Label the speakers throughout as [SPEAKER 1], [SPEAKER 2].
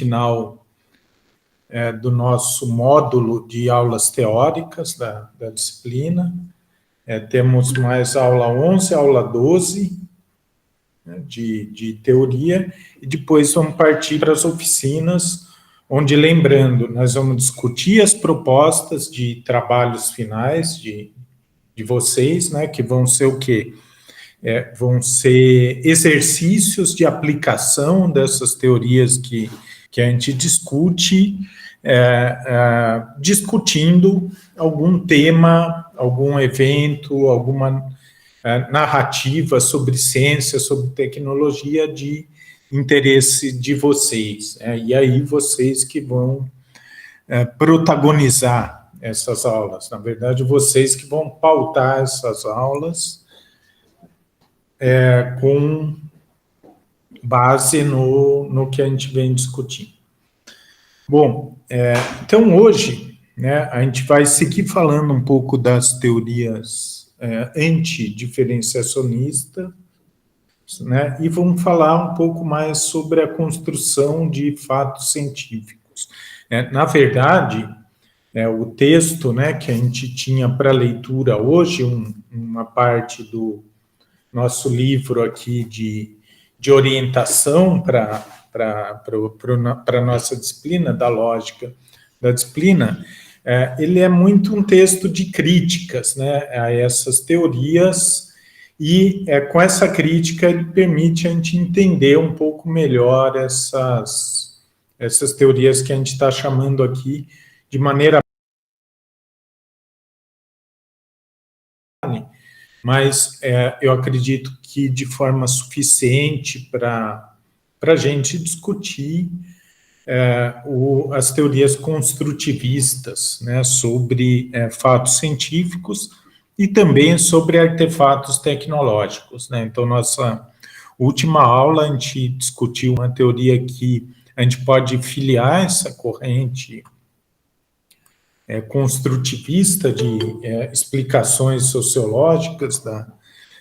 [SPEAKER 1] final do nosso módulo de aulas teóricas da disciplina. Temos mais aula 11, aula 12, né, de teoria, e depois vamos partir para as oficinas, onde, lembrando, nós vamos discutir as propostas de trabalhos finais de vocês, né, que vão ser o quê? Vão ser exercícios de aplicação dessas teorias que a gente discute, discutindo algum tema, algum evento, alguma narrativa sobre ciência, sobre tecnologia de interesse de vocês. E aí vocês que vão protagonizar essas aulas. Na verdade, vocês que vão pautar essas aulas com base no que a gente vem discutindo. Bom, então hoje, né, a gente vai seguir falando um pouco das teorias antidiferenciacionistas, né, e vamos falar um pouco mais sobre a construção de fatos científicos. Na verdade, o texto, né, que a gente tinha para leitura hoje, uma parte do nosso livro aqui de orientação para a nossa disciplina, da lógica da disciplina, ele é muito um texto de críticas, né, a essas teorias, e com essa crítica ele permite a gente entender um pouco melhor essas teorias que a gente está chamando aqui de maneira... mas eu acredito que de forma suficiente para a gente discutir as teorias construtivistas, né, sobre fatos científicos e também sobre artefatos tecnológicos, né? Então, nossa última aula, a gente discutiu uma teoria que a gente pode filiar essa corrente construtivista de explicações sociológicas da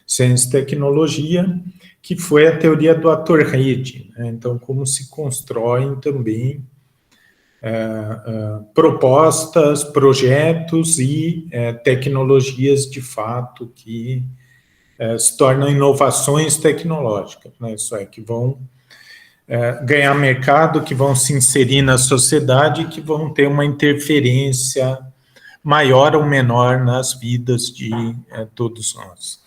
[SPEAKER 1] ciência e tecnologia, que foi a teoria do ator-rede, né? Então, como se constroem também propostas, projetos e tecnologias de fato que se tornam inovações tecnológicas, né? Isso é, que vão ganhar mercado, que vão se inserir na sociedade, que vão ter uma interferência maior ou menor nas vidas de todos nós.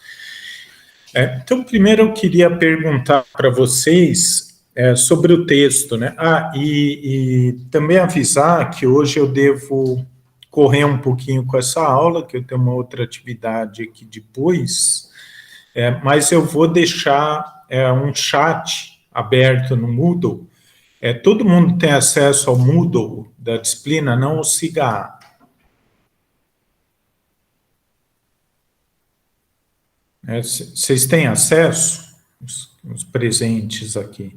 [SPEAKER 1] Então, primeiro eu queria perguntar para vocês sobre o texto, né? E também avisar que hoje eu devo correr um pouquinho com essa aula, que eu tenho uma outra atividade aqui depois, mas eu vou deixar um chat aberto no Moodle. Todo mundo tem acesso ao Moodle da disciplina, não o SIGA. Vocês têm acesso? Os presentes aqui.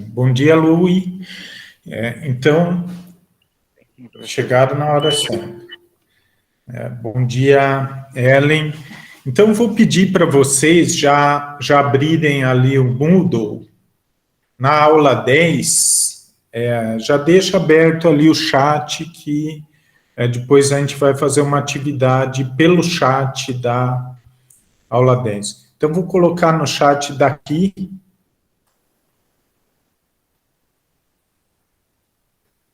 [SPEAKER 1] Bom dia, Lui. Então, chegaram na hora certa. Bom dia, Ellen. Então, vou pedir para vocês já abrirem ali o Moodle. Na aula 10, já deixa aberto ali o chat, que depois a gente vai fazer uma atividade pelo chat da aula 10. Então, vou colocar no chat daqui.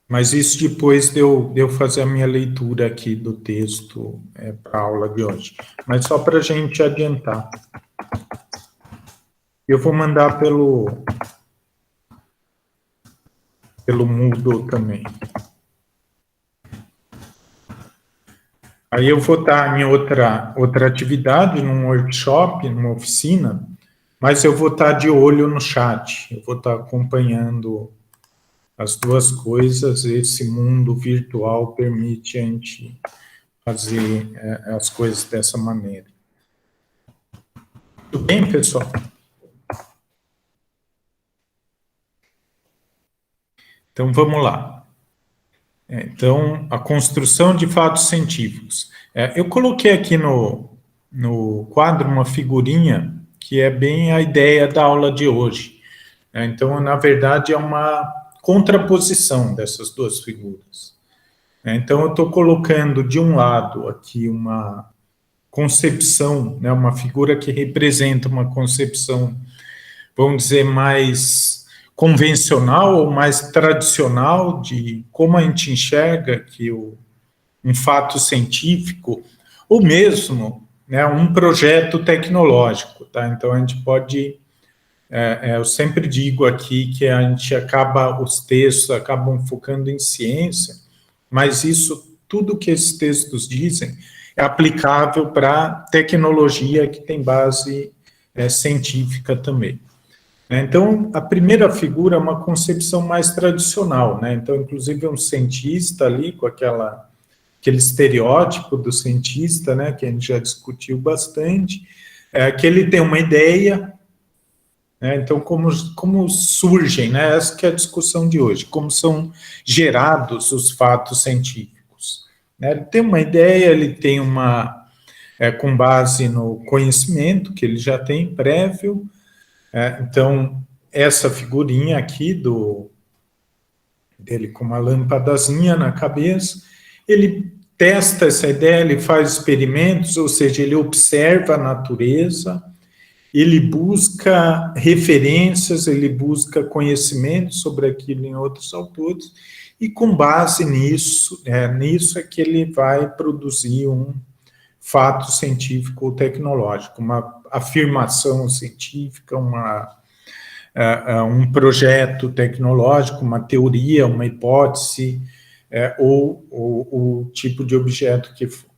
[SPEAKER 1] Mas isso depois de eu fazer a minha leitura aqui do texto para a aula de hoje. Mas só para a gente adiantar. Eu vou mandar pelo Moodle também. Aí eu vou estar em outra atividade, num workshop, numa oficina, mas eu vou estar de olho no chat. Eu vou estar acompanhando as duas coisas. Esse mundo virtual permite a gente fazer as coisas dessa maneira. Tudo bem, pessoal? Então, vamos lá. Então, a construção de fatos científicos. Eu coloquei aqui no quadro uma figurinha que é bem a ideia da aula de hoje. Então, na verdade, é uma contraposição dessas duas figuras. Então, eu estou colocando de um lado aqui uma concepção, né, uma figura que representa uma concepção, vamos dizer, mais convencional ou mais tradicional de como a gente enxerga que um fato científico, ou mesmo, né, um projeto tecnológico, tá? Então, a gente pode... eu sempre digo aqui que a gente os textos acabam focando em ciência, mas isso, tudo que esses textos dizem, é aplicável para tecnologia que tem base científica também. Então, a primeira figura é uma concepção mais tradicional, né? Então, inclusive, um cientista ali, com aquele estereótipo do cientista, né, que a gente já discutiu bastante, que ele tem uma ideia, né? Então, como surgem, né? Essa que é a discussão de hoje, como são gerados os fatos científicos. Né? Ele tem uma ideia, ele tem com base no conhecimento que ele já tem prévio. Então, essa figurinha aqui dele com uma lâmpadazinha na cabeça, ele testa essa ideia, ele faz experimentos, ou seja, ele observa a natureza, ele busca referências, ele busca conhecimento sobre aquilo em outros autores, e com base nisso é que ele vai produzir um fato científico ou tecnológico, uma afirmação científica, um projeto tecnológico, uma teoria, uma hipótese, ou o tipo de objeto que for.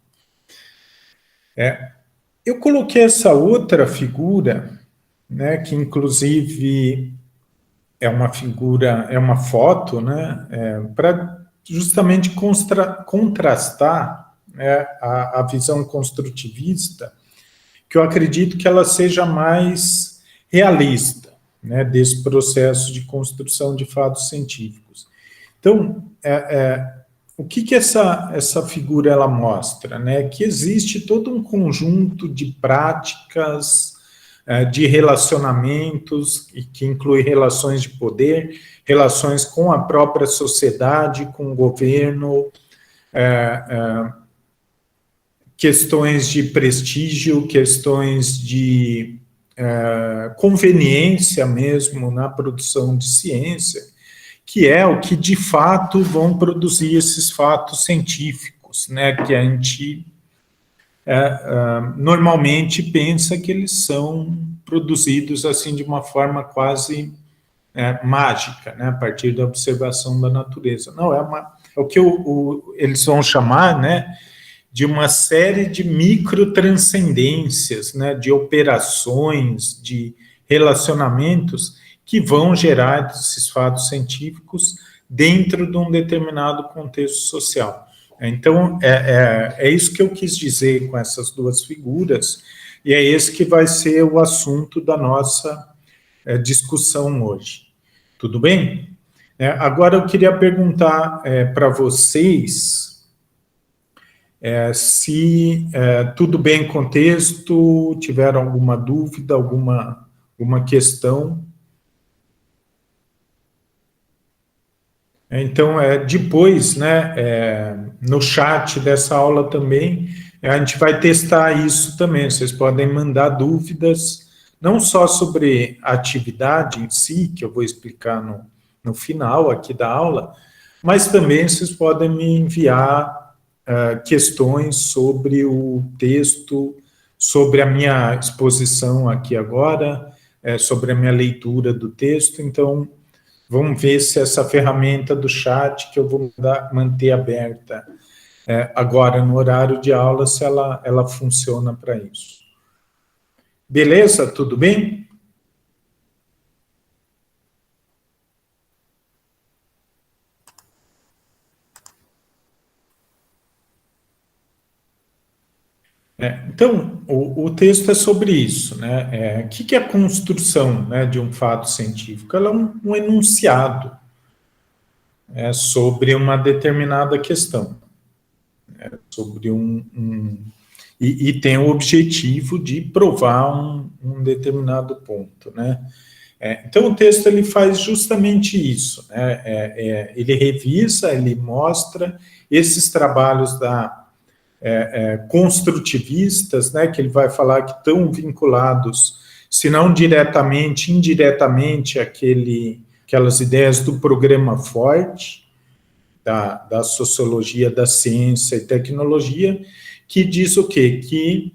[SPEAKER 1] Eu coloquei essa outra figura, né, que inclusive é uma figura, é uma foto, né, para justamente contrastar a visão construtivista, que eu acredito que ela seja mais realista, né, desse processo de construção de fatos científicos. Então, o que essa figura ela mostra? Né? Que existe todo um conjunto de práticas, de relacionamentos, que inclui relações de poder, relações com a própria sociedade, com o governo, questões de prestígio, questões de conveniência mesmo na produção de ciência, que é o que de fato vão produzir esses fatos científicos, né, que a gente normalmente pensa que eles são produzidos assim de uma forma quase mágica, né, a partir da observação da natureza. Não, é o que eles vão chamar, né, de uma série de microtranscendências, né, de operações, de relacionamentos que vão gerar esses fatos científicos dentro de um determinado contexto social. Então, é isso que eu quis dizer com essas duas figuras, e é esse que vai ser o assunto da nossa discussão hoje. Tudo bem? Agora, eu queria perguntar para vocês se tudo bem com o texto, tiveram alguma dúvida, alguma questão. Então, depois, né, no chat dessa aula também, a gente vai testar isso também. Vocês podem mandar dúvidas, não só sobre a atividade em si, que eu vou explicar no final aqui da aula, mas também vocês podem me enviar questões sobre o texto, sobre a minha exposição aqui agora, sobre a minha leitura do texto. Então, vamos ver se essa ferramenta do chat, que eu vou manter aberta agora no horário de aula, se ela funciona para isso. Beleza? Tudo bem? Então, o texto é sobre isso, né? O que é a construção, né, de um fato científico? Ela é um enunciado sobre uma determinada questão, sobre e tem o objetivo de provar um determinado ponto, né? Então, o texto ele faz justamente isso, né? Ele revisa, ele mostra esses trabalhos construtivistas, né, que ele vai falar que estão vinculados, se não diretamente, indiretamente, aquelas ideias do programa Forte, da sociologia da ciência e tecnologia, que diz o quê? Que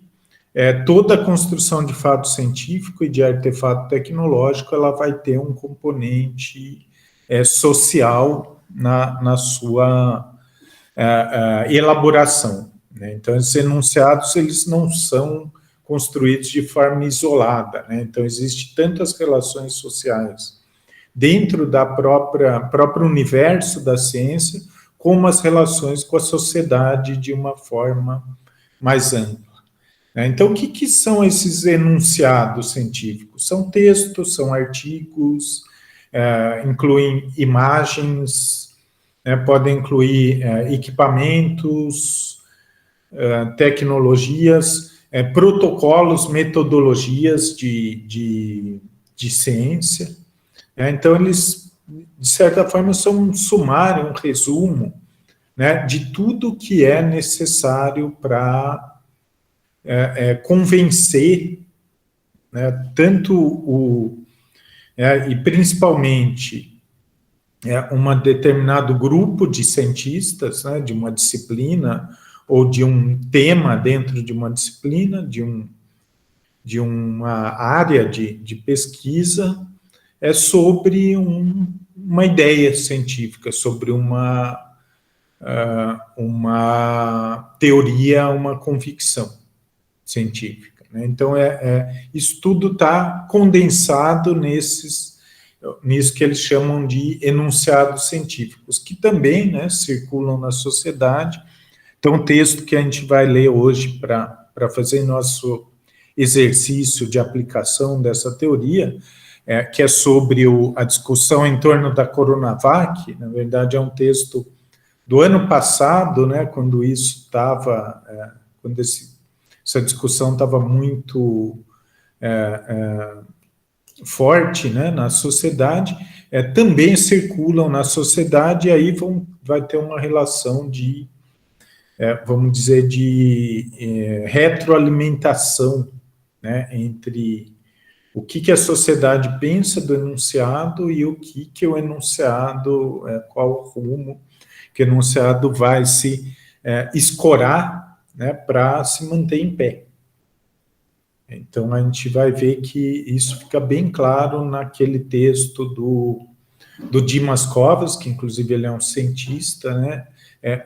[SPEAKER 1] toda a construção de fato científico e de artefato tecnológico, ela vai ter um componente social na sua elaboração, né? Então, esses enunciados, eles não são construídos de forma isolada, né? Então, existem tantas relações sociais dentro da próprio universo da ciência, como as relações com a sociedade de uma forma mais ampla. Então, o que são esses enunciados científicos? São textos, são artigos, incluem imagens, podem incluir equipamentos, tecnologias, protocolos, metodologias de ciência. Então, eles, de certa forma, são um sumário, um resumo, né, de tudo que é necessário para convencer, né, tanto e principalmente um determinado grupo de cientistas, né, de uma disciplina ou de um tema dentro de uma disciplina, de uma área de pesquisa, sobre uma ideia científica, sobre uma teoria, uma convicção científica, né? Então, isso tudo está condensado nisso que eles chamam de enunciados científicos, que também, né, circulam na sociedade. Então, o texto que a gente vai ler hoje para fazer nosso exercício de aplicação dessa teoria, que é sobre a discussão em torno da Coronavac, na verdade é um texto do ano passado, né, quando isso estava, quando essa discussão estava muito forte, né, na sociedade, também circulam na sociedade, e aí vai ter uma relação de, vamos dizer, de retroalimentação, né, entre o que a sociedade pensa do enunciado e o que o enunciado, qual o rumo que o enunciado vai se escorar, né, para se manter em pé. Então, a gente vai ver que isso fica bem claro naquele texto do Dimas Covas, que inclusive ele é um cientista, né,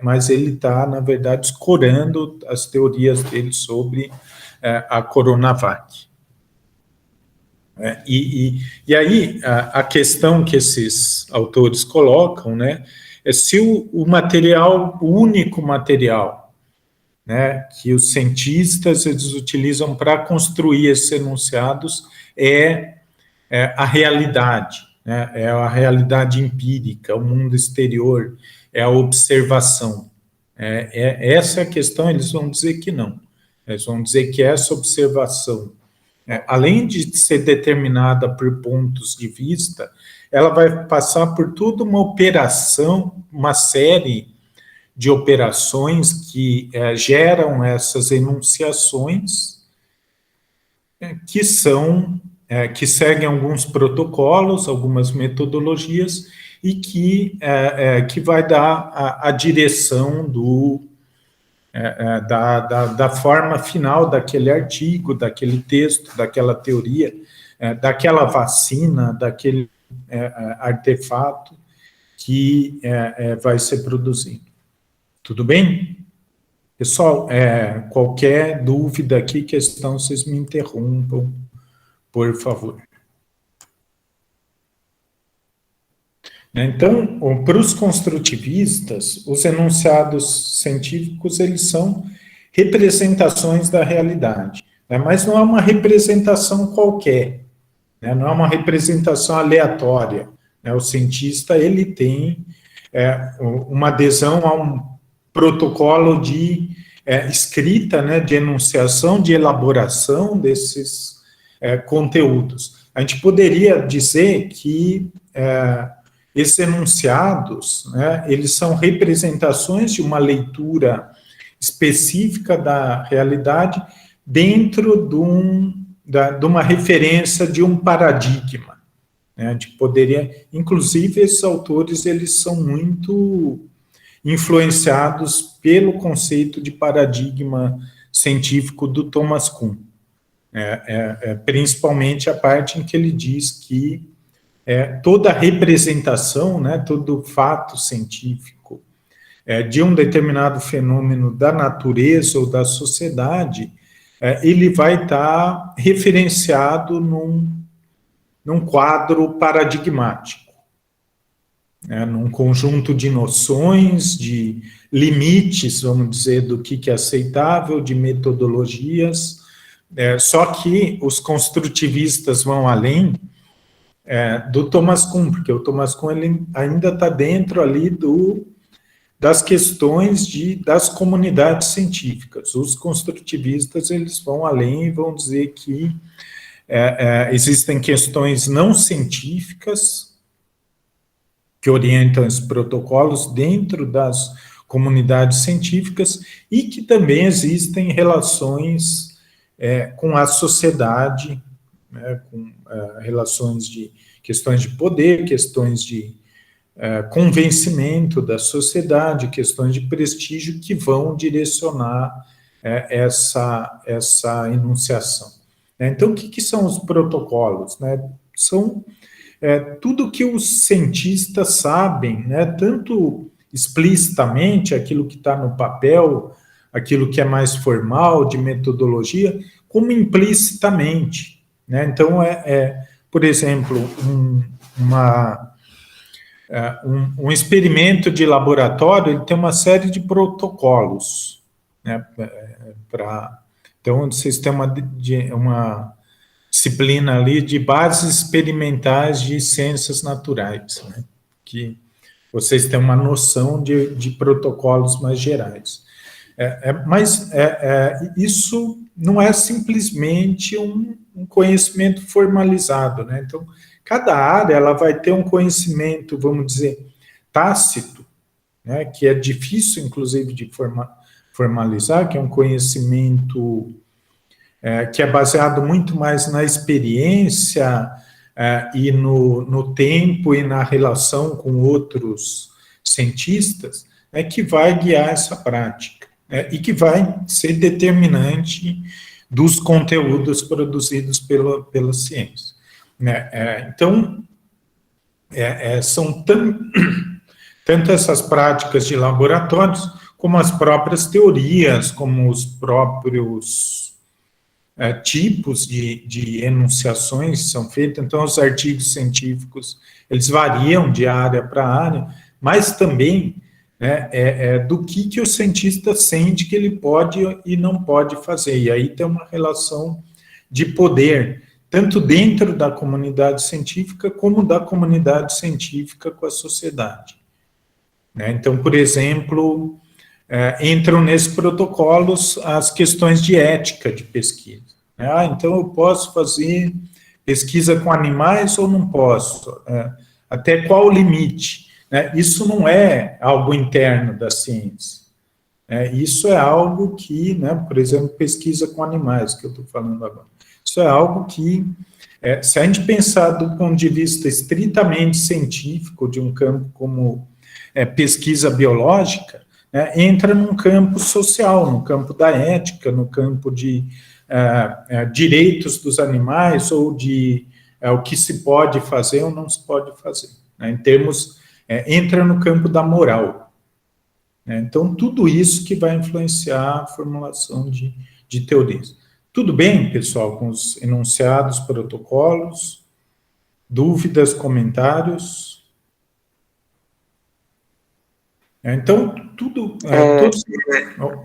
[SPEAKER 1] mas ele está, na verdade, escorando as teorias dele sobre a Coronavac. E aí, a questão que esses autores colocam, né, é se o material, o único material, né, que os cientistas eles utilizam para construir esses enunciados a realidade, né, é a realidade empírica, o mundo exterior, é a observação. Essa questão eles vão dizer que não. Eles vão dizer que essa observação, além de ser determinada por pontos de vista, ela vai passar por toda uma operação, uma série de operações que geram essas enunciações, que seguem alguns protocolos, algumas metodologias, e que vai dar a direção da forma final daquele artigo, daquele texto, daquela teoria, daquela vacina, daquele artefato que vai ser produzido. Tudo bem? Pessoal, qualquer dúvida aqui, questão, vocês me interrompam, por favor. Então, para os construtivistas, os enunciados científicos, eles são representações da realidade, né? Mas não é uma representação qualquer, né? Não é uma representação aleatória, né? O cientista, ele tem uma adesão a um protocolo de escrita, né, de enunciação, de elaboração desses conteúdos. A gente poderia dizer que esses enunciados, né, eles são representações de uma leitura específica da realidade dentro de uma referência de um paradigma. Né? A gente poderia, inclusive, esses autores, eles são muito influenciados pelo conceito de paradigma científico do Thomas Kuhn. Principalmente a parte em que ele diz que toda representação, né, todo fato científico de um determinado fenômeno da natureza ou da sociedade, ele vai estar referenciado num quadro paradigmático, num conjunto de noções, de limites, vamos dizer, do que é aceitável, de metodologias, só que os construtivistas vão além do Thomas Kuhn, porque o Thomas Kuhn ele ainda está dentro ali das questões das comunidades científicas. Os construtivistas eles vão além e vão dizer que existem questões não científicas que orientam esses protocolos dentro das comunidades científicas e que também existem relações com a sociedade, né, com relações de questões de poder, questões de convencimento da sociedade, questões de prestígio que vão direcionar essa enunciação. Então, o que são os protocolos? Né? São tudo que os cientistas sabem, né? Tanto explicitamente, aquilo que está no papel, aquilo que é mais formal, de metodologia, como implicitamente. Né? Então, por exemplo, um experimento de laboratório ele tem uma série de protocolos, né, então vocês têm uma disciplina ali de bases experimentais de ciências naturais, né, que vocês têm uma noção de protocolos mais gerais. Mas isso não é simplesmente um conhecimento formalizado, né? Então, cada área ela vai ter um conhecimento, vamos dizer, tácito, né? Que é difícil, inclusive, de formalizar, que é um conhecimento que é baseado muito mais na experiência e no tempo e na relação com outros cientistas, que vai guiar essa prática, e que vai ser determinante dos conteúdos produzidos pela ciência. Então, são tanto essas práticas de laboratórios, como as próprias teorias, como os próprios tipos de enunciações são feitos. Então, os artigos científicos, eles variam de área para área, mas também do que o cientista sente que ele pode e não pode fazer. E aí tem uma relação de poder, tanto dentro da comunidade científica, como da comunidade científica com a sociedade. Então, por exemplo, entram nesses protocolos as questões de ética de pesquisa. Então, eu posso fazer pesquisa com animais ou não posso? Até qual o limite? Isso não é algo interno da ciência. Isso é algo que, por exemplo, pesquisa com animais, que eu estou falando agora. Isso é algo que, se a gente pensar do ponto de vista estritamente científico de um campo como pesquisa biológica, entra num campo social, no campo da ética, no campo de direitos dos animais ou de o que se pode fazer ou não se pode fazer. Em termos, entra no campo da moral. Então, tudo isso que vai influenciar a formulação de teorias. Tudo bem, pessoal, com os enunciados, protocolos? Dúvidas, comentários? Então, tudo...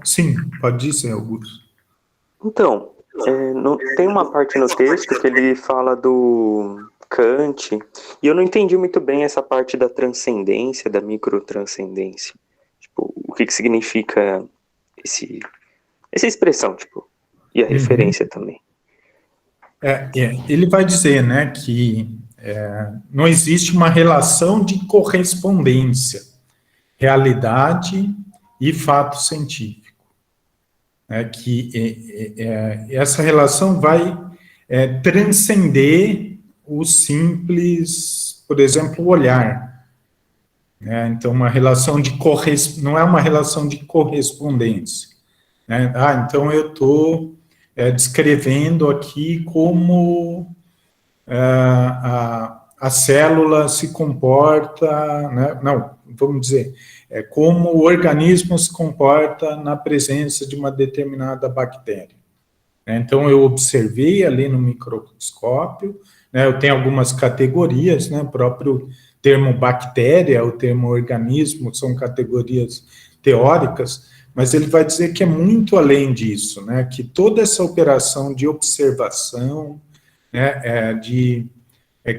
[SPEAKER 1] Sim, pode dizer, Augusto.
[SPEAKER 2] Então, tem uma parte no texto que ele fala do Kant, e eu não entendi muito bem essa parte da transcendência, da microtranscendência. Tipo, o que significa Essa expressão, tipo, e a referência também.
[SPEAKER 1] Ele vai dizer, né, que não existe uma relação de correspondência, realidade e fato científico. Que essa relação vai transcender o simples, por exemplo, o olhar. Então, uma relação de não é uma relação de correspondência. Então eu estou descrevendo aqui como a célula se comporta, né? Não, vamos dizer, como o organismo se comporta na presença de uma determinada bactéria. Então, eu observei ali no microscópio, né? Eu tenho algumas categorias, né? O próprio termo bactéria, o termo organismo, são categorias teóricas, mas ele vai dizer que é muito além disso, né? Que toda essa operação de observação, né? De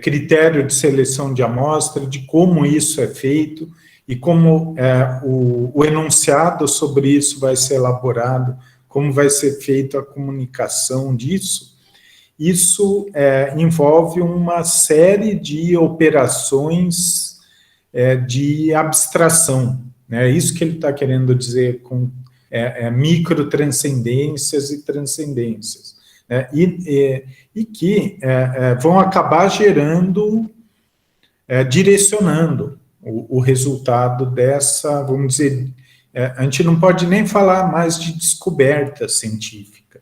[SPEAKER 1] critério de seleção de amostra, de como isso é feito e como o enunciado sobre isso vai ser elaborado, como vai ser feita a comunicação disso, isso envolve uma série de operações de abstração, né? É isso que ele está querendo dizer com microtranscendências e transcendências, né? E que vão acabar gerando, direcionando o resultado dessa, vamos dizer, a gente não pode nem falar mais de descoberta científica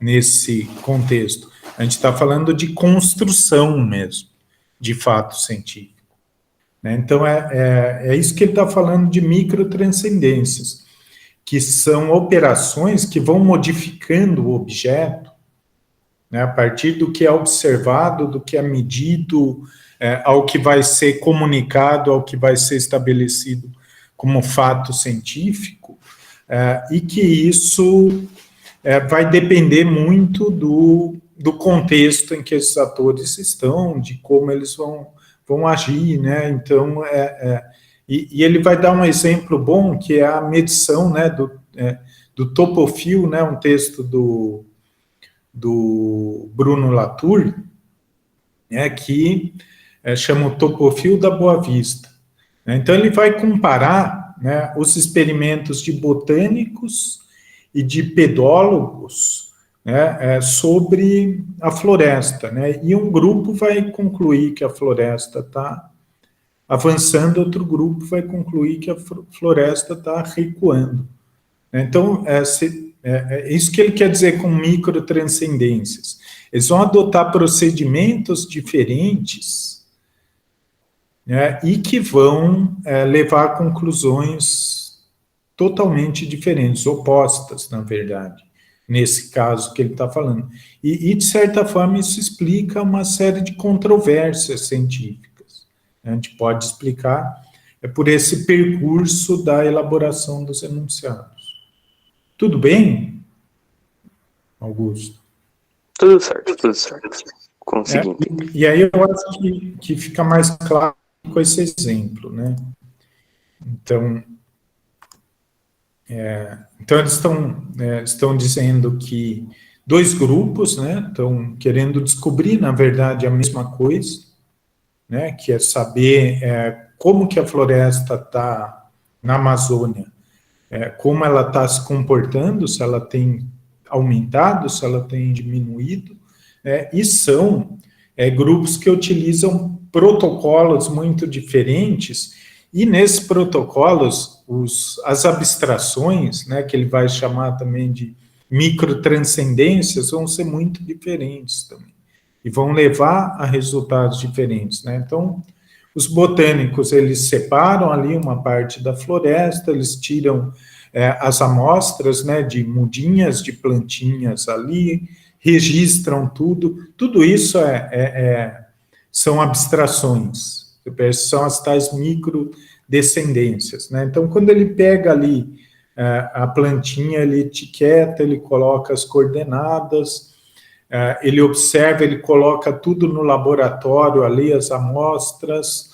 [SPEAKER 1] nesse contexto. A gente está falando de construção mesmo, de fato científico. Então, é isso que ele está falando de microtranscendências, que são operações que vão modificando o objeto, né, a partir do que é observado, do que é medido, ao que vai ser comunicado, ao que vai ser estabelecido como fato científico, e que isso vai depender muito do contexto em que esses atores estão, de como eles vão agir, né? Então, e ele vai dar um exemplo bom, que é a medição, né, do topofil, né, um texto do Bruno Latour, que chama o topofil da Boa Vista. Então, ele vai comparar, né, os experimentos de botânicos e de pedólogos, né, sobre a floresta, né, e um grupo vai concluir que a floresta está avançando, outro grupo vai concluir que a floresta está recuando. Então, é isso que ele quer dizer com microtranscendências. Eles vão adotar procedimentos diferentes, né, e que vão levar a conclusões totalmente diferentes, opostas, na verdade, nesse caso que ele está falando. E, de certa forma, isso explica uma série de controvérsias científicas. A gente pode explicar por esse percurso da elaboração dos enunciados. Tudo bem, Augusto?
[SPEAKER 2] Tudo certo, tudo certo. Consegui entender.
[SPEAKER 1] E aí eu acho que fica mais claro com esse exemplo, né? Então eles estão dizendo que dois grupos, né, estão querendo descobrir, na verdade, a mesma coisa, né, que é saber como que a floresta está na Amazônia, como ela está se comportando, se ela tem aumentado, se ela tem diminuído, e são grupos que utilizam protocolos muito diferentes, e nesses protocolos, as abstrações, né, que ele vai chamar também de microtranscendências, vão ser muito diferentes também, e vão levar a resultados diferentes, né? Então, os botânicos, eles separam ali uma parte da floresta, eles tiram as amostras, né, de mudinhas, de plantinhas ali, registram tudo isso são abstrações, são as tais microdescendências, né? Então, quando ele pega ali a plantinha, ele etiqueta, ele coloca as coordenadas, ele observa, ele coloca tudo no laboratório ali, as amostras,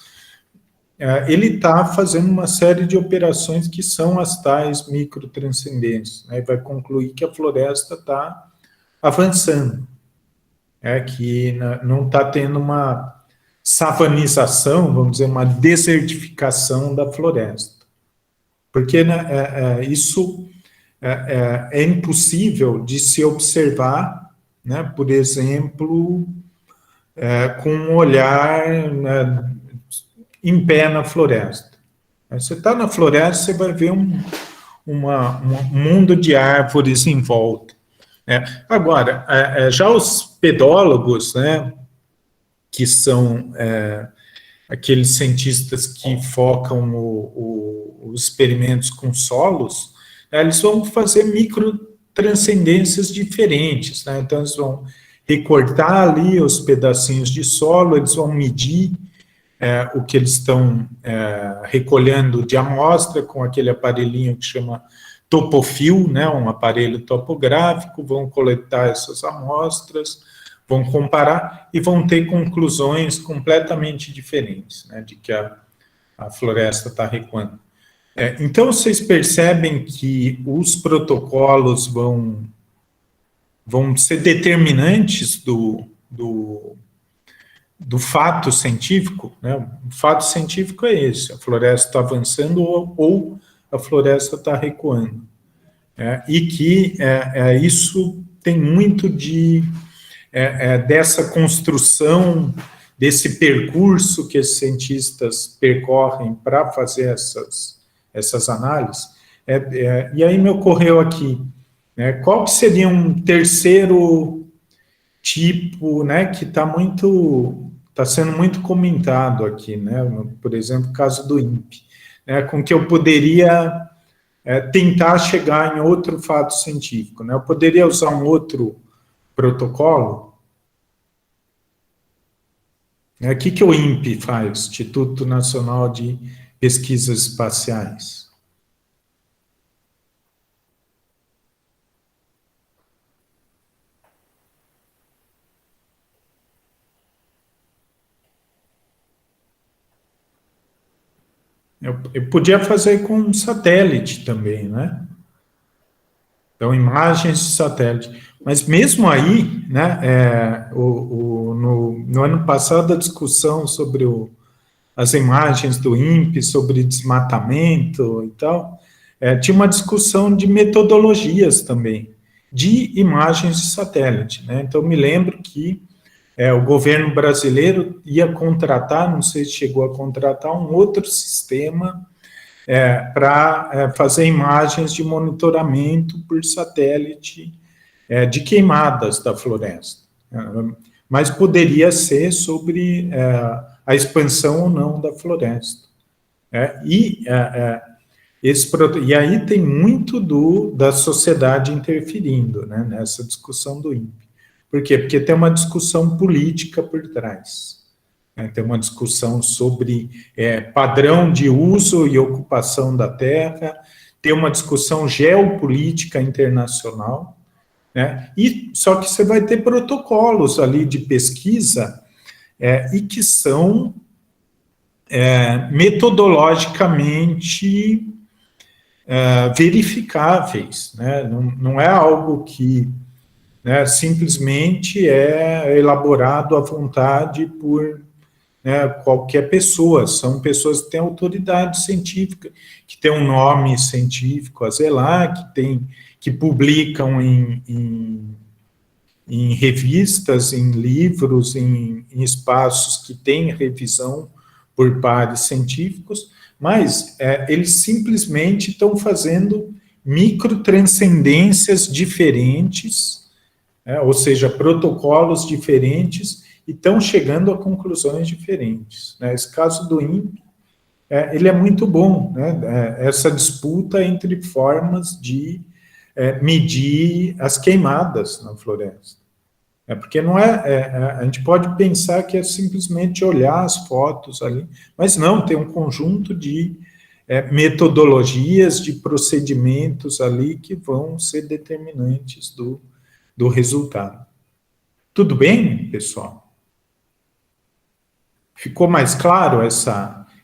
[SPEAKER 1] ele está fazendo uma série de operações que são as tais microtranscendências, né, e vai concluir que a floresta está avançando, que não está tendo uma savanização, vamos dizer, uma desertificação da floresta. Porque, né, isso é impossível de se observar, né, por exemplo, com um olhar, né, em pé na floresta. Você está na floresta, você vai ver um mundo de árvores em volta. Agora, já os pedólogos, né, que são aqueles cientistas que focam os experimentos com solos, eles vão fazer microtranscendências diferentes, né? Então, eles vão recortar ali os pedacinhos de solo, eles vão medir o que eles estão recolhendo de amostra com aquele aparelhinho que chama topofil, né, um aparelho topográfico, vão coletar essas amostras, vão comparar e vão ter conclusões completamente diferentes, né, de que a floresta está recuando. Então, vocês percebem que os protocolos vão ser determinantes do fato científico, né? O fato científico é esse: a floresta está avançando ou a floresta está recuando. E que isso tem muito dessa construção, desse percurso que os cientistas percorrem para fazer essas análises. E aí me ocorreu aqui, né, qual que seria um terceiro tipo, né, que está sendo muito comentado aqui, né, por exemplo, o caso do INPE, né, com que eu poderia tentar chegar em outro fato científico, né, eu poderia usar um outro protocolo. O que o INPE faz, Instituto Nacional de Pesquisas Espaciais? Eu podia fazer com satélite também, né? Então, imagens de satélite. Mas mesmo aí, né, no ano passado, a discussão sobre as imagens do INPE, sobre desmatamento e tal, tinha uma discussão de metodologias também, de imagens de satélite, né? Então, me lembro que o governo brasileiro ia contratar, não sei se chegou a contratar, um outro sistema para fazer imagens de monitoramento por satélite de queimadas da floresta. Mas poderia ser sobre a expansão ou não da floresta. E aí tem muito da sociedade interferindo, né, nessa discussão do INPE. Por quê? Porque tem uma discussão política por trás. Tem uma discussão sobre padrão de uso e ocupação da terra, tem uma discussão geopolítica internacional, né? E só que você vai ter protocolos ali de pesquisa e que são metodologicamente verificáveis, né? Não é algo que simplesmente é elaborado à vontade por qualquer pessoa. São pessoas que têm autoridade científica, que têm um nome científico a zelar, que publicam em revistas, em livros, em espaços que têm revisão por pares científicos, mas eles simplesmente estão fazendo microtranscendências diferentes, ou seja, protocolos diferentes, e estão chegando a conclusões diferentes. Esse caso do INPE, ele é muito bom, né? Essa disputa entre formas de medir as queimadas na floresta. Porque não a gente pode pensar que é simplesmente olhar as fotos ali, mas não, tem um conjunto de metodologias, de procedimentos ali que vão ser determinantes do resultado. Tudo bem, pessoal? Ficou mais claro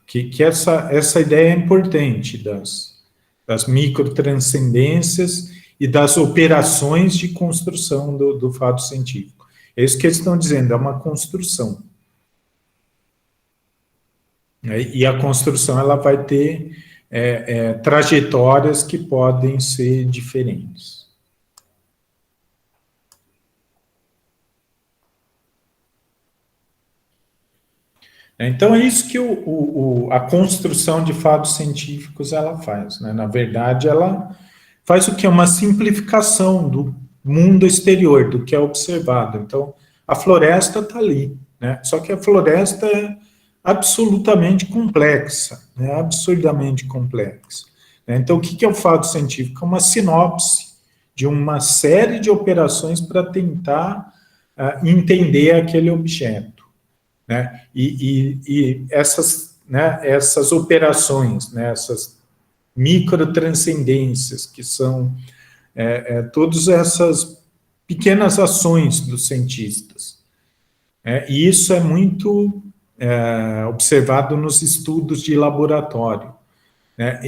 [SPEAKER 1] que essa ideia é importante das microtranscendências e das operações de construção do fato científico. É isso que eles estão dizendo, é uma construção. E a construção ela vai ter trajetórias que podem ser diferentes. Então, é isso que a construção de fatos científicos ela faz, né? Na verdade, ela faz o que? Uma simplificação do mundo exterior, do que é observado. Então, a floresta está ali, né? Só que a floresta é absolutamente complexa, né? Absurdamente complexa. Então, o que é o fato científico? É uma sinopse de uma série de operações para tentar entender aquele objeto. Né? E essas operações, né, essas microtranscendências, que são todas essas pequenas ações dos cientistas. E isso é muito observado nos estudos de laboratório. Né?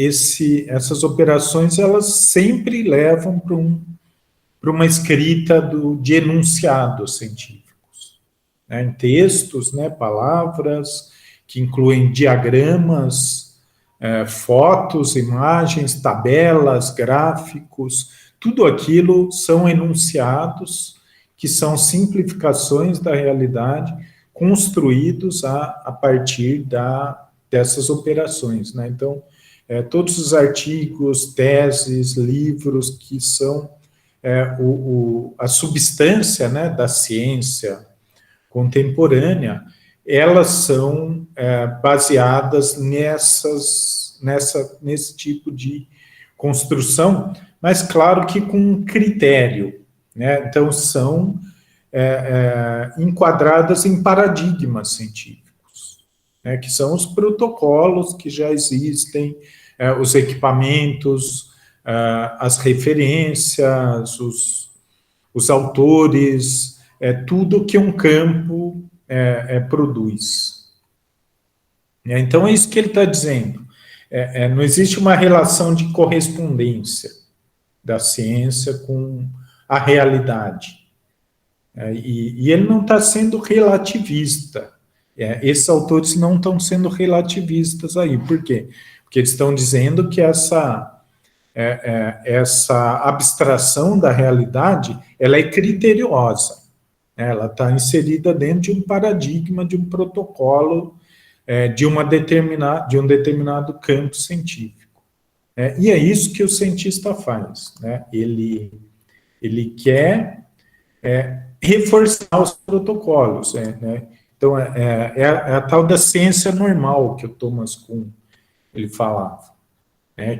[SPEAKER 1] Essas operações, elas sempre levam para uma escrita de enunciados científicos. Em textos, né, palavras, que incluem diagramas, fotos, imagens, tabelas, gráficos, tudo aquilo são enunciados que são simplificações da realidade construídos a partir dessas operações. Né? Então, todos os artigos, teses, livros que são a substância, né, da ciência contemporânea, elas são baseadas nesse tipo de construção, mas claro que com um critério, né? Então são enquadradas em paradigmas científicos, né? Que são os protocolos que já existem, os equipamentos, as referências, os autores, tudo que um campo produz. Então, é isso que ele está dizendo. Não existe uma relação de correspondência da ciência com a realidade. E ele não está sendo relativista. Esses autores não estão sendo relativistas aí. Por quê? Porque eles estão dizendo que essa abstração da realidade, ela é criteriosa. Ela está inserida dentro de um paradigma, de um protocolo, de um determinado campo científico. E é isso que o cientista faz. Né? Ele quer reforçar os protocolos. Né? Então, é a tal da ciência normal que o Thomas Kuhn ele falava.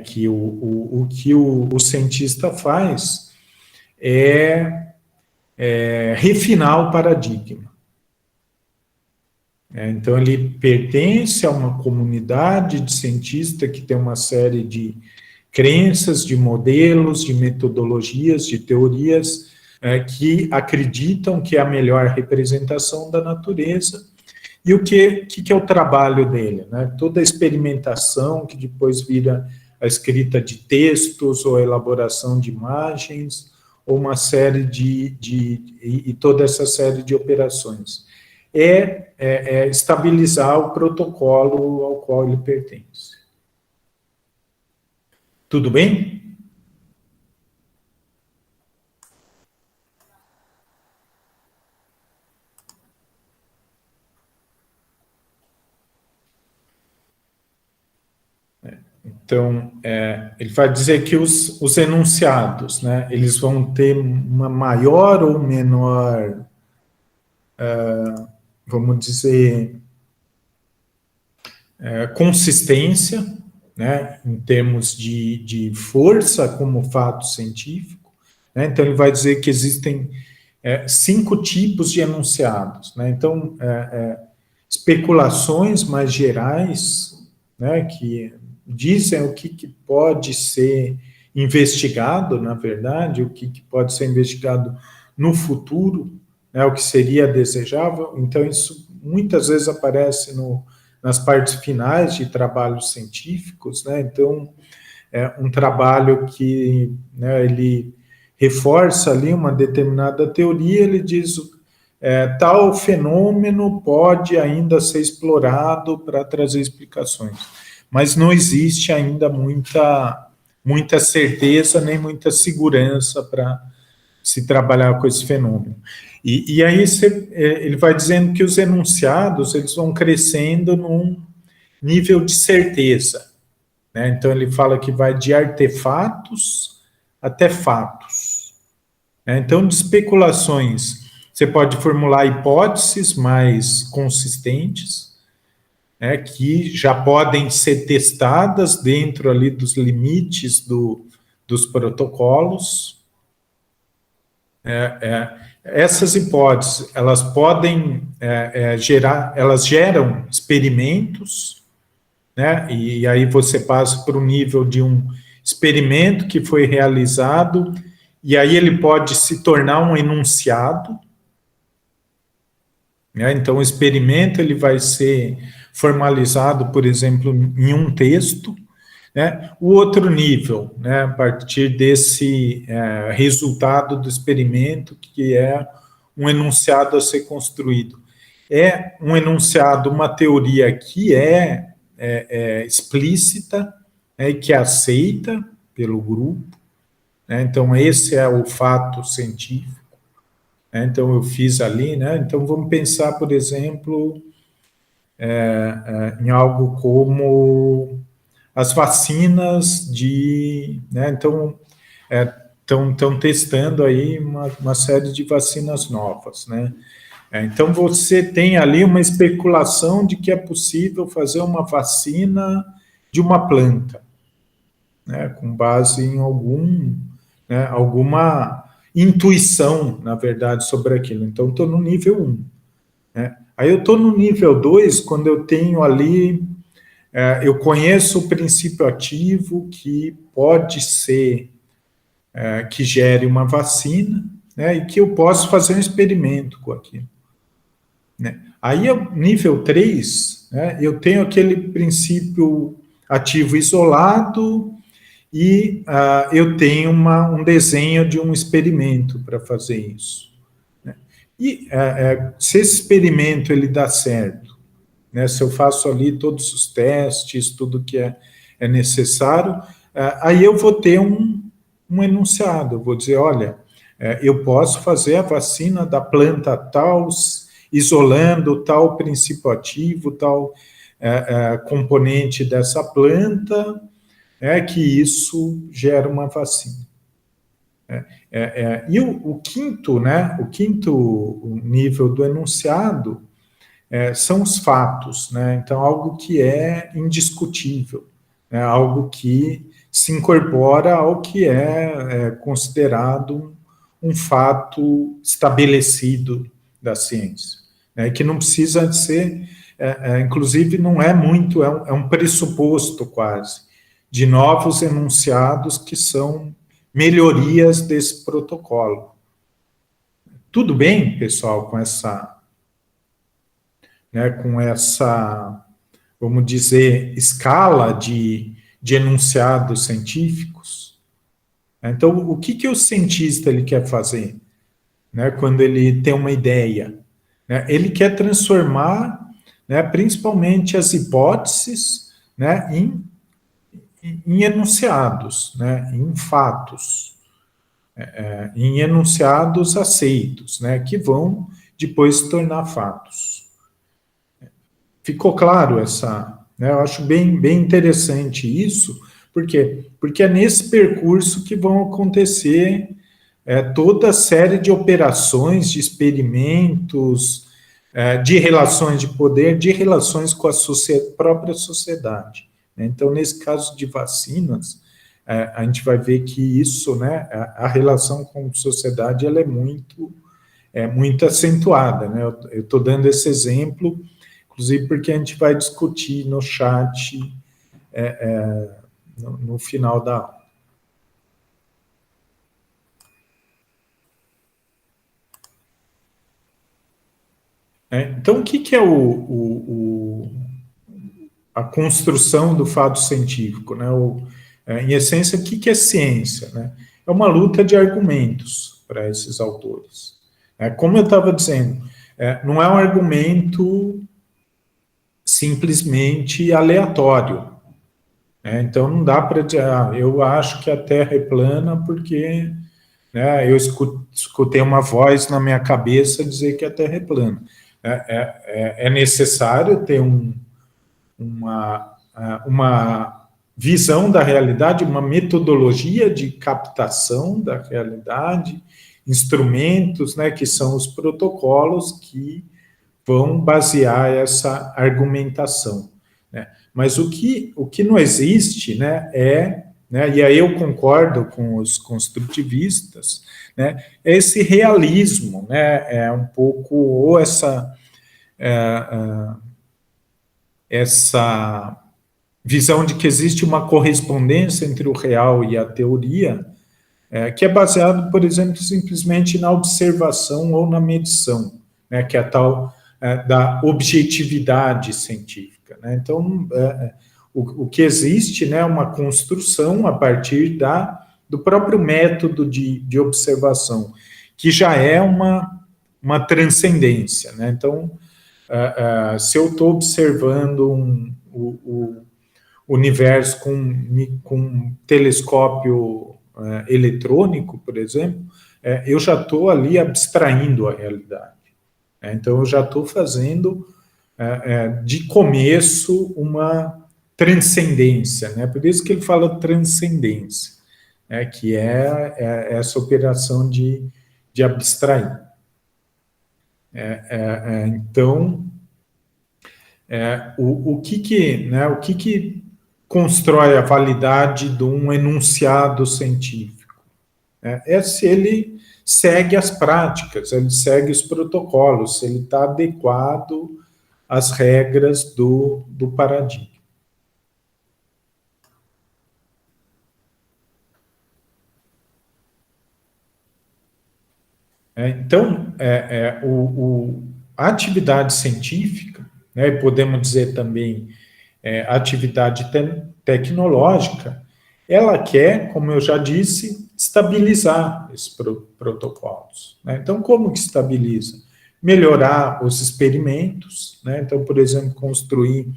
[SPEAKER 1] Que o que o cientista faz é refinar o paradigma. Então, ele pertence a uma comunidade de cientistas que tem uma série de crenças, de modelos, de metodologias, de teorias que acreditam que é a melhor representação da natureza. E o que é o trabalho dele? Né? Toda a experimentação que depois vira a escrita de textos ou a elaboração de imagens, ou uma série e toda essa série de operações. Estabilizar o protocolo ao qual ele pertence. Tudo bem? Então, ele vai dizer que os enunciados, né, eles vão ter uma maior ou menor, vamos dizer, consistência, né, em termos de força como fato científico. Né? Então, ele vai dizer que existem 5 tipos de enunciados. Né? Então, especulações mais gerais, né, que dizem o que pode ser investigado, na verdade, o que pode ser investigado no futuro, né, o que seria desejável. Então, isso muitas vezes aparece nas partes finais de trabalhos científicos, né? Então, é um trabalho que, né, ele reforça ali uma determinada teoria, ele diz tal fenômeno pode ainda ser explorado para trazer explicações, mas não existe ainda muita certeza nem muita segurança para se trabalhar com esse fenômeno. E aí ele vai dizendo que os enunciados eles vão crescendo num nível de certeza, né? Então ele fala que vai de artefatos até fatos, né? Então, de especulações, você pode formular hipóteses mais consistentes, né, que já podem ser testadas dentro ali dos limites dos protocolos. Essas hipóteses, elas podem elas geram experimentos, né? E aí você passa para o nível de um experimento que foi realizado, e aí ele pode se tornar um enunciado, né? Então, o experimento ele vai ser formalizado, por exemplo, em um texto, né? O outro nível, né, a partir desse resultado do experimento, que é um enunciado a ser construído. É um enunciado, uma teoria que é explícita, né, e que é aceita pelo grupo, né? Então, esse é o fato científico, né? Então, eu fiz ali, né? Então, vamos pensar, por exemplo, em algo como as vacinas né? Então, estão testando aí uma série de vacinas novas, né? Então, você tem ali uma especulação de que é possível fazer uma vacina de uma planta, né? Com base em né, alguma intuição, na verdade, sobre aquilo. Então, estou no nível 1. Né? Aí eu estou no nível 2 quando eu tenho ali eu conheço o princípio ativo que pode ser que gere uma vacina, né, e que eu posso fazer um experimento com aquilo. Né. Aí, nível 3, né, eu tenho aquele princípio ativo isolado e eu tenho um desenho de um experimento para fazer isso. Né. E se esse experimento ele dá certo, né, se eu faço ali todos os testes, tudo que é necessário, aí eu vou ter um enunciado, eu vou dizer, olha, eu posso fazer a vacina da planta tal, isolando tal princípio ativo, tal componente dessa planta, que isso gera uma vacina. E o quinto, né, o quinto nível do enunciado são os fatos, né? Então, algo que é indiscutível, né? Algo que se incorpora ao que é considerado um fato estabelecido da ciência, né? Que não precisa ser, inclusive, não é muito, é um pressuposto quase, de novos enunciados que são melhorias desse protocolo. Tudo bem, pessoal, com essa, vamos dizer, escala de enunciados científicos? Então, o que o cientista ele quer fazer, né, quando ele tem uma ideia? Né? Ele quer transformar, né, principalmente as hipóteses, né, em enunciados, né, em fatos, em enunciados aceitos, né, que vão depois se tornar fatos. Ficou claro essa, né? Eu acho bem interessante isso, por quê? Porque é nesse percurso que vão acontecer toda a série de operações, de experimentos, de relações de poder, de relações com a própria sociedade. Né? Então, nesse caso de vacinas, a gente vai ver que isso, né, a relação com a sociedade, ela muito acentuada. Né? Eu estou dando esse exemplo, inclusive porque a gente vai discutir no chat no final da aula. Então, o que é a construção do fato científico, né? Em essência, o que é ciência, né? É uma luta de argumentos para esses autores. Como eu estava dizendo, não é um argumento simplesmente aleatório. Então, não dá para dizer, eu acho que a Terra é plana porque, né, eu escutei uma voz na minha cabeça dizer que a Terra é plana. É necessário ter uma visão da realidade, uma metodologia de captação da realidade, instrumentos, né, que são os protocolos que vão basear essa argumentação, né? Mas o que não existe, né, e aí eu concordo com os construtivistas, né, é esse realismo, né, é um pouco, ou essa visão de que existe uma correspondência entre o real e a teoria, que é baseado, por exemplo, simplesmente na observação ou na medição, né, que é a tal da objetividade científica, né? Então, o que existe, né, é uma construção a partir do próprio método de observação, que já é uma transcendência, né? Então, se eu estou observando o universo com um telescópio eletrônico, por exemplo, eu já estou ali abstraindo a realidade. Então, eu já estou fazendo, de começo, uma transcendência, né? Por isso que ele fala transcendência, que é essa operação de abstrair. Então, o que constrói a validade de um enunciado científico? Se ele segue as práticas, ele segue os protocolos, se ele está adequado às regras do paradigma. Então, a atividade científica, né, podemos dizer também atividade tecnológica, ela quer, como eu já disse, estabilizar esses protocolos, né? Então, como que estabiliza? Melhorar os experimentos, né? Então, por exemplo, construir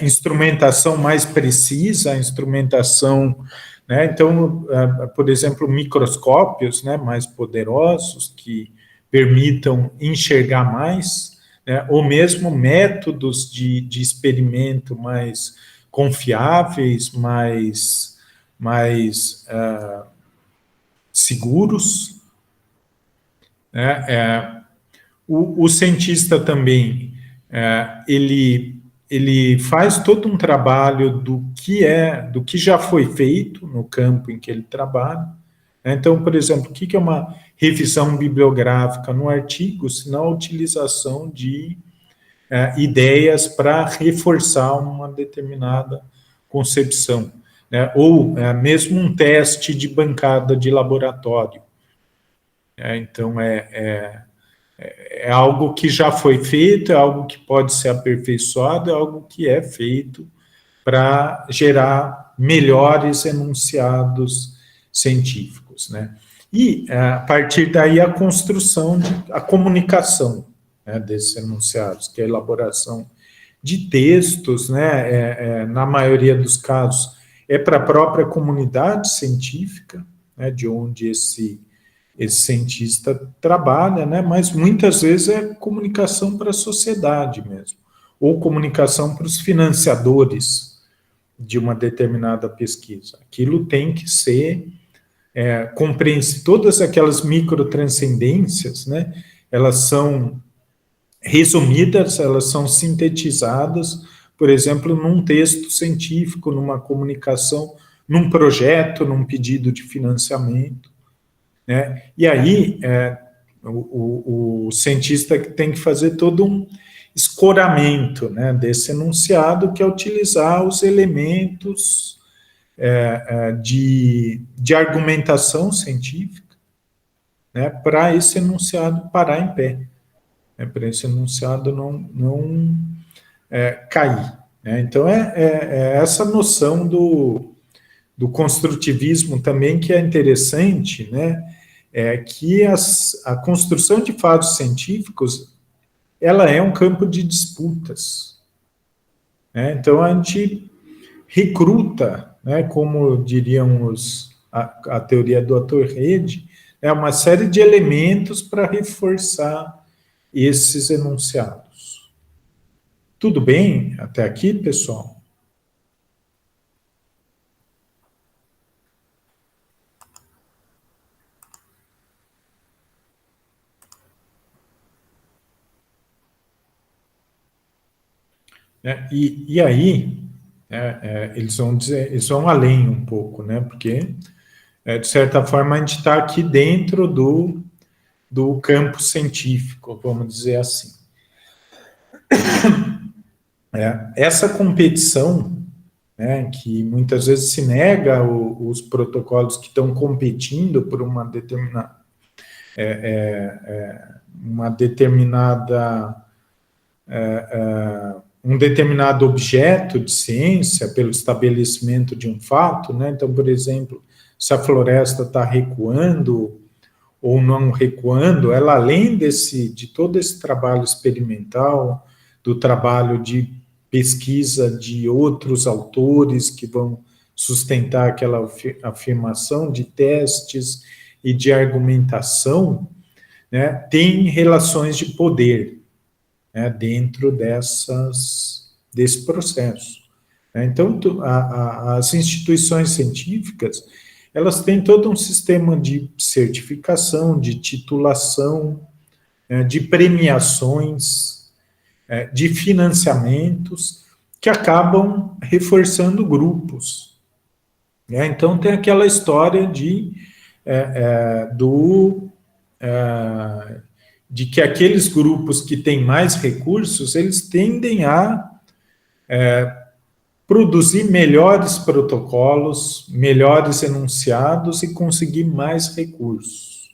[SPEAKER 1] instrumentação mais precisa, instrumentação, né? Então, por exemplo, microscópios, né, mais poderosos que permitam enxergar mais, né, ou mesmo métodos de experimento mais confiáveis, mais seguros, né? O cientista também, ele faz todo um trabalho do que já foi feito no campo em que ele trabalha. Então, por exemplo, o que é uma revisão bibliográfica no artigo, senão a utilização de ideias para reforçar uma determinada concepção, né? Ou mesmo um teste de bancada de laboratório. Então, é algo que já foi feito, é algo que pode ser aperfeiçoado, é algo que é feito para gerar melhores enunciados científicos, né? E, a partir daí, a construção, a comunicação, né, desses enunciados, que é a elaboração de textos, né, na maioria dos casos, é para a própria comunidade científica, né, de onde esse cientista trabalha, né, mas muitas vezes é comunicação para a sociedade mesmo, ou comunicação para os financiadores de uma determinada pesquisa. Aquilo tem que ser compreensível. Todas aquelas microtranscendências, né, elas são resumidas, elas são sintetizadas, por exemplo, num texto científico, numa comunicação, num projeto, num pedido de financiamento, né? E aí, o cientista tem que fazer todo um escoramento, né, desse enunciado, que é utilizar os elementos de argumentação científica, né, para esse enunciado parar em pé, né, para esse enunciado não cair. né? Então, é essa noção do construtivismo também que é interessante, né? É que a construção de fatos científicos, ela é um campo de disputas, né? Então, a gente recruta, né, como diriam a teoria do ator-rede, é uma série de elementos para reforçar esses enunciados. Tudo bem até aqui, pessoal? E aí, eles vão além um pouco, né? Porque, de certa forma, a gente está aqui dentro do campo científico, vamos dizer assim. Essa competição, né, que muitas vezes se nega os protocolos que estão competindo por uma determinada um determinado objeto de ciência pelo estabelecimento de um fato, né? Então, por exemplo, se a floresta está recuando ou não recuando, ela além de todo esse trabalho experimental, do trabalho de pesquisa de outros autores que vão sustentar aquela afirmação, de testes e de argumentação, né, tem relações de poder, né, dentro desse processo. Então, as instituições científicas, elas têm todo um sistema de certificação, de titulação, de premiações, de financiamentos, que acabam reforçando grupos. Então, tem aquela história de que aqueles grupos que têm mais recursos, eles tendem a produzir melhores protocolos, melhores enunciados e conseguir mais recursos.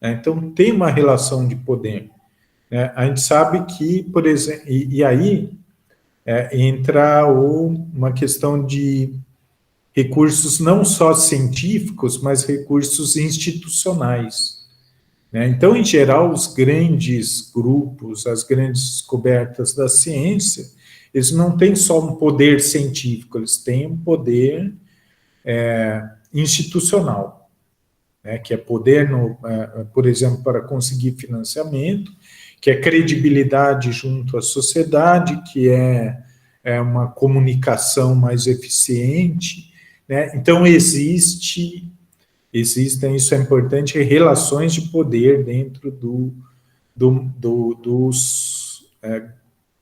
[SPEAKER 1] Então, tem uma relação de poder. A gente sabe que, por exemplo, e aí entra uma questão de recursos não só científicos, mas recursos institucionais. Então, em geral, os grandes grupos, as grandes descobertas da ciência, eles não têm só um poder científico, eles têm um poder institucional, que é poder, por exemplo, para conseguir financiamento, que é credibilidade junto à sociedade, que é uma comunicação mais eficiente, né? Então, existem, isso é importante, relações de poder dentro dos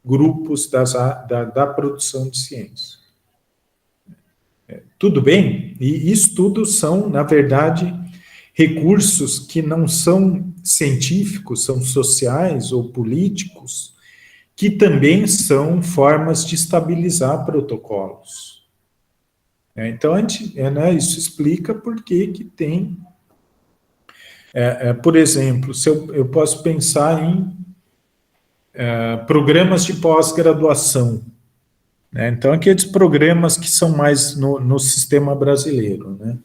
[SPEAKER 1] grupos da produção de ciência. Tudo bem? E isso tudo são, na verdade, recursos que não são científicos, são sociais ou políticos, que também são formas de estabilizar protocolos. Então, isso explica por que tem, por exemplo, se eu posso pensar em programas de pós-graduação, né? Então, aqueles programas que são mais no sistema brasileiro, né?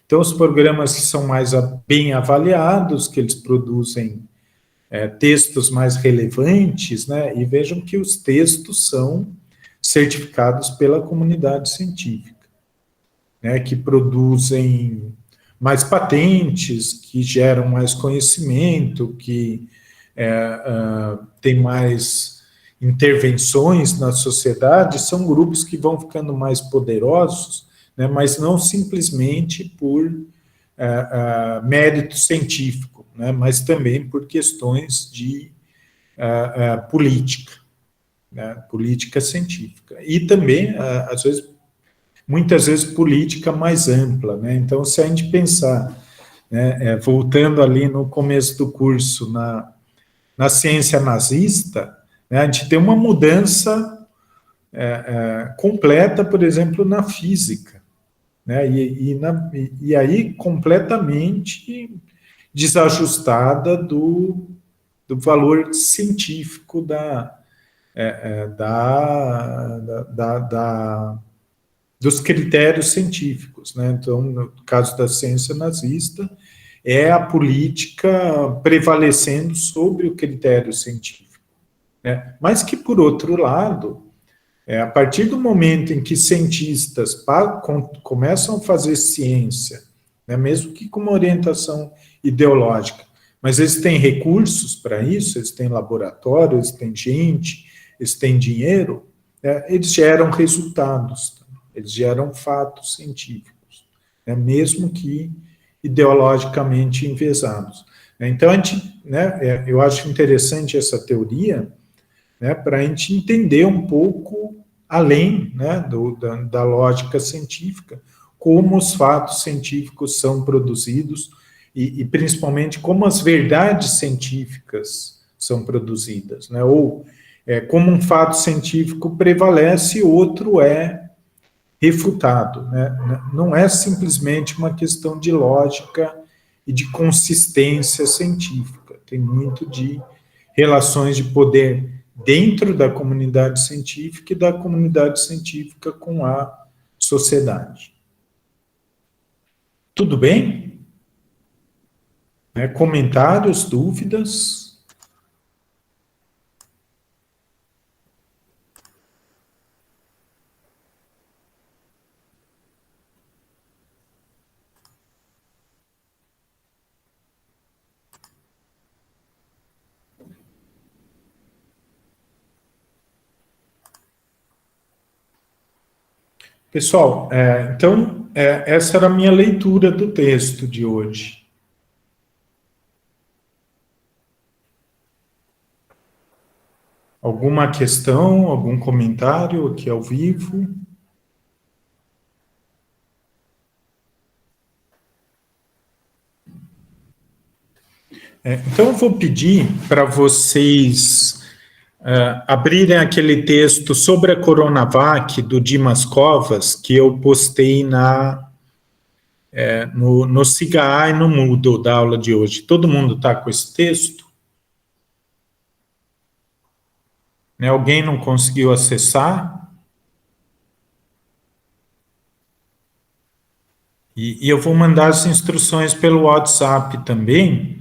[SPEAKER 1] Então, os programas que são mais bem avaliados, que eles produzem textos mais relevantes, né? E vejam que os textos são certificados pela comunidade científica, né? Que produzem mais patentes, que geram mais conhecimento, que tem mais intervenções na sociedade, são grupos que vão ficando mais poderosos, né, mas não simplesmente por mérito científico, né, mas também por questões de política, né, política científica. E também, muitas vezes, política mais ampla, né. Então, se a gente pensar, né, voltando ali no começo do curso, na ciência nazista, né, a gente tem uma mudança completa, por exemplo, na física, né, e aí completamente desajustada do valor científico dos critérios científicos, né? Então, no caso da ciência nazista, é a política prevalecendo sobre o critério científico, né? Mas que, por outro lado, a partir do momento em que cientistas começam a fazer ciência, né, mesmo que com uma orientação ideológica, mas eles têm recursos para isso, eles têm laboratórios, eles têm gente, eles têm dinheiro, eles geram resultados, eles geram fatos científicos, né, mesmo que ideologicamente enviesados. Então, eu acho interessante essa teoria, né, para a gente entender um pouco além, né, da lógica científica, como os fatos científicos são produzidos e principalmente como as verdades científicas são produzidas, né, ou como um fato científico prevalece e outro é refutado, né? Não é simplesmente uma questão de lógica e de consistência científica, tem muito de relações de poder dentro da comunidade científica e da comunidade científica com a sociedade. Tudo bem? Comentários, dúvidas? Pessoal, então, essa era a minha leitura do texto de hoje. Alguma questão, algum comentário aqui ao vivo? Então, eu vou pedir para vocês abrirem aquele texto sobre a Coronavac, do Dimas Covas, que eu postei no SIGA e no Moodle da aula de hoje. Todo mundo está com esse texto? Alguém não conseguiu acessar? E eu vou mandar as instruções pelo WhatsApp também,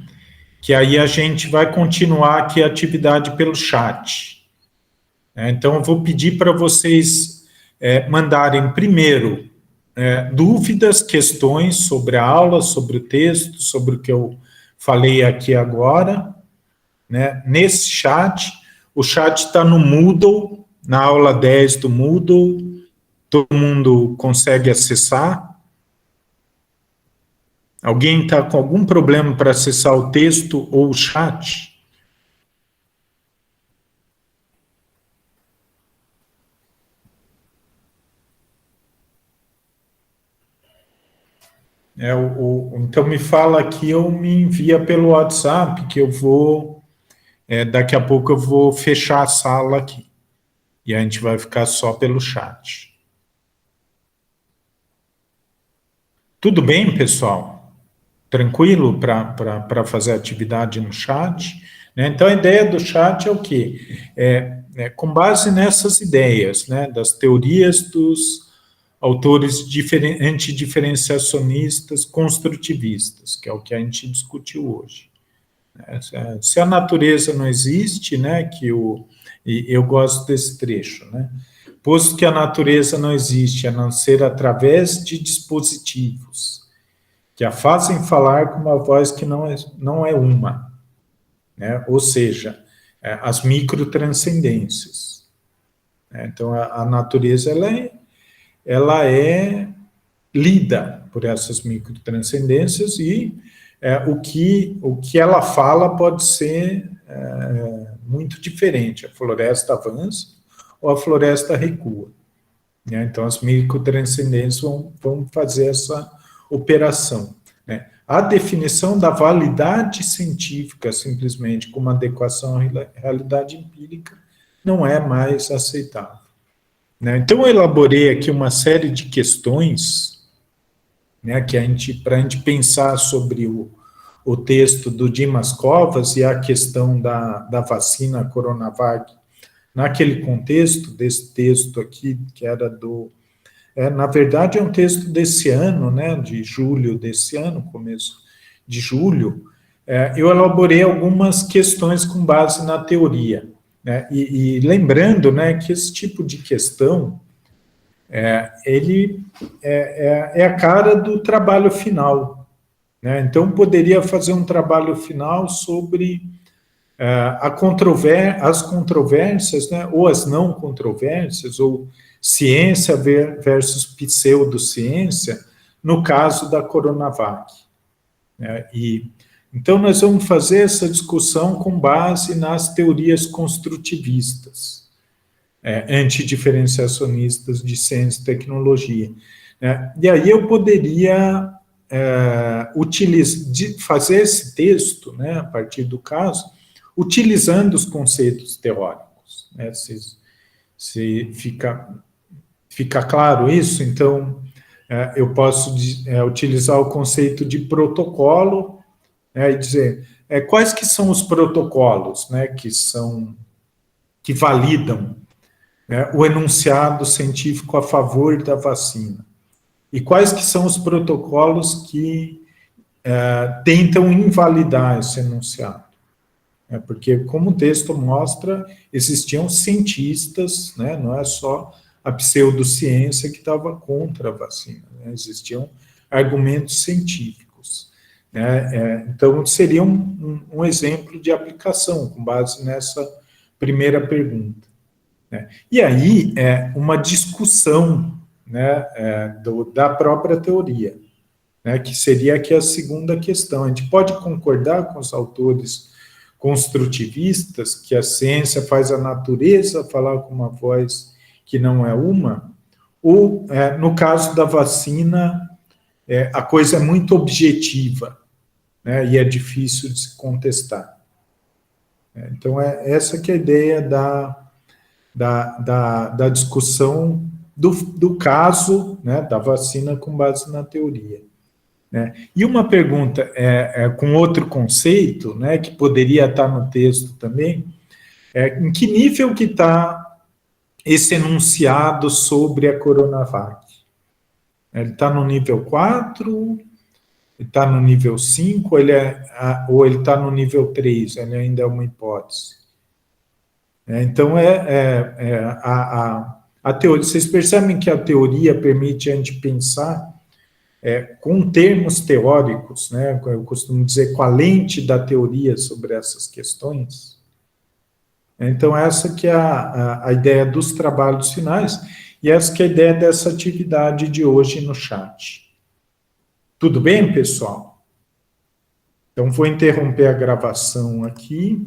[SPEAKER 1] que aí a gente vai continuar aqui a atividade pelo chat. Então, eu vou pedir para vocês mandarem primeiro dúvidas, questões sobre a aula, sobre o texto, sobre o que eu falei aqui agora, né? Nesse chat, o chat está no Moodle, na aula 10 do Moodle, todo mundo consegue acessar. Alguém está com algum problema para acessar o texto ou o chat? Então me fala aqui, ou me envia pelo WhatsApp, que eu vou, daqui a pouco eu vou fechar a sala aqui, e a gente vai ficar só pelo chat. Tudo bem, pessoal? Tranquilo para fazer atividade no chat? Então, a ideia do chat é o quê? Com base nessas ideias, né, das teorias dos autores antidiferenciacionistas construtivistas, que é o que a gente discutiu hoje. Se a natureza não existe, né, e eu gosto desse trecho, né, posto que a natureza não existe, a não ser através de dispositivos que a fazem falar com uma voz que não é uma, né, ou seja, as microtranscendências. Então, a natureza, ela é lida por essas microtranscendências e o que ela fala pode ser muito diferente. A floresta avança ou a floresta recua. Então, as microtranscendências vão fazer essa operação. A definição da validade científica, simplesmente como adequação à realidade empírica, não é mais aceitável. Então, eu elaborei aqui uma série de questões, né, para a gente pensar sobre o texto do Dimas Covas e a questão da vacina Coronavac naquele contexto desse texto aqui, que era na verdade é um texto desse ano, né, de julho desse ano, começo de julho, eu elaborei algumas questões com base na teoria, né, e lembrando, né, que esse tipo de questão, ele é a cara do trabalho final, né, então poderia fazer um trabalho final sobre as controvérsias, né, ou as não controvérsias, ou ciência versus pseudociência, no caso da Coronavac. Então, nós vamos fazer essa discussão com base nas teorias construtivistas, antidiferenciacionistas de ciência e tecnologia. E aí eu poderia fazer esse texto, né, a partir do caso, utilizando os conceitos teóricos. Né, se fica claro isso, então eu posso utilizar o conceito de protocolo, né, e dizer quais que são os protocolos, né, que validam, né, o enunciado científico a favor da vacina, e quais que são os protocolos que tentam invalidar esse enunciado. Porque, como o texto mostra, existiam cientistas, né, não é só a pseudociência que estava contra a vacina, né, existiam argumentos científicos. Né, então, seria um exemplo de aplicação, com base nessa primeira pergunta. Né. E aí, uma discussão, né, da própria teoria, né, que seria aqui a segunda questão. A gente pode concordar com os autores construtivistas, que a ciência faz a natureza falar com uma voz que não é uma, ou, no caso da vacina, a coisa é muito objetiva, né, e é difícil de se contestar. Então, essa que é a ideia da discussão do caso, né, da vacina com base na teoria. E uma pergunta com outro conceito, né, que poderia estar no texto também, em que nível que está esse enunciado sobre a Coronavac? Ele está no nível 4, ele está no nível 5, ou ele está no nível 3, ele ainda é uma hipótese. Então, a teoria, vocês percebem que a teoria permite a gente pensar com termos teóricos, né, eu costumo dizer com a lente da teoria sobre essas questões. Então, essa que é a ideia dos trabalhos finais, e essa que é a ideia dessa atividade de hoje no chat. Tudo bem, pessoal? Então, vou interromper a gravação aqui.